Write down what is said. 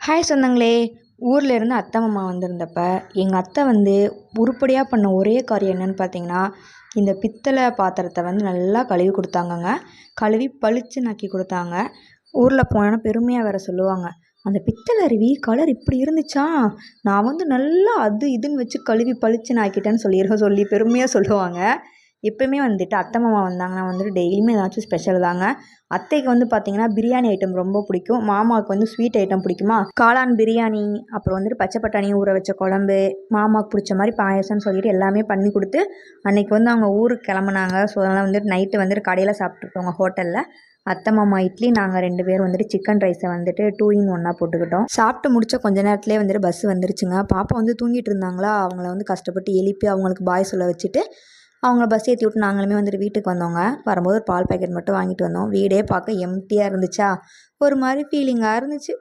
Hi சொந்தங்களே. ஊர்ல இருந்து அத்தை மாமா வந்திருந்தப்ப எங்கள் அத்தை வந்து உருப்படியாக பண்ண ஒரே காரியம் என்னன்னு பார்த்தீங்கன்னா, இந்த பித்தளை பாத்திரத்தை வந்து நல்லா கழுவி கொடுத்தாங்கங்க. கழுவி பளிச்சுன்னு ஆக்கி கொடுத்தாங்க. ஊரில் போனோன்னா பெருமையாக வேற சொல்லுவாங்க, அந்த பித்தளை அருவி கலர் இப்படி இருந்துச்சா, நான் வந்து நல்லா அது இதுன்னு வச்சு கழுவி பளிச்சுன்னு ஆக்கிட்டேன்னு சொல்லி பெருமையாக சொல்லுவாங்க. எப்பயுமே வந்துட்டு அத்தை மாமா வந்தாங்கன்னா வந்துட்டு டெய்லியுமே ஏதாச்சும் ஸ்பெஷல் தாங்க. அத்தைக்கு வந்து பார்த்தீங்கன்னா பிரியாணி ஐட்டம் ரொம்ப பிடிக்கும். மாமாவுக்கு வந்து ஸ்வீட் ஐட்டம் பிடிக்குமா, காளான் பிரியாணி, அப்புறம் வந்துட்டு பச்சை பட்டாணி ஊற வச்ச குழம்பு, மாமாவுக்கு பிடிச்ச மாதிரி பாயசம்னு சொல்லிட்டு எல்லாமே பண்ணி கொடுத்து அன்னைக்கு வந்து அவங்க ஊருக்கு கிளம்புனாங்க. ஸோ அதனால் வந்துட்டு நைட்டு வந்துட்டு கடையில் சாப்பிட்டுட்டோங்க ஹோட்டலில். அத்தை மாமா இட்லி, நாங்கள் 2 பேரும் வந்துட்டு சிக்கன் ரைஸை வந்துட்டு 2 in 1 போட்டுக்கிட்டோம். சாப்பிட்டு முடிச்ச கொஞ்ச நேரத்துலேயே வந்துட்டு பஸ் வந்துருச்சுங்க. பாப்பா வந்து தூங்கிட்டு இருந்தாங்களா, அவங்கள வந்து கஷ்டப்பட்டு எழுப்பி அவங்களுக்கு பாய் சொல்ல வச்சுட்டு அவங்கள பஸ் ஏற்றி விட்டு நாங்களுமே வந்துட்டு வீட்டுக்கு வந்தோங்க. வரும்போது ஒரு பால் பாக்கெட் மட்டும் வாங்கிட்டு வந்தோம். வீடே பார்க்க எம்டியாக இருந்துச்சா, ஒரு மாதிரி ஃபீலிங்காக இருந்துச்சு.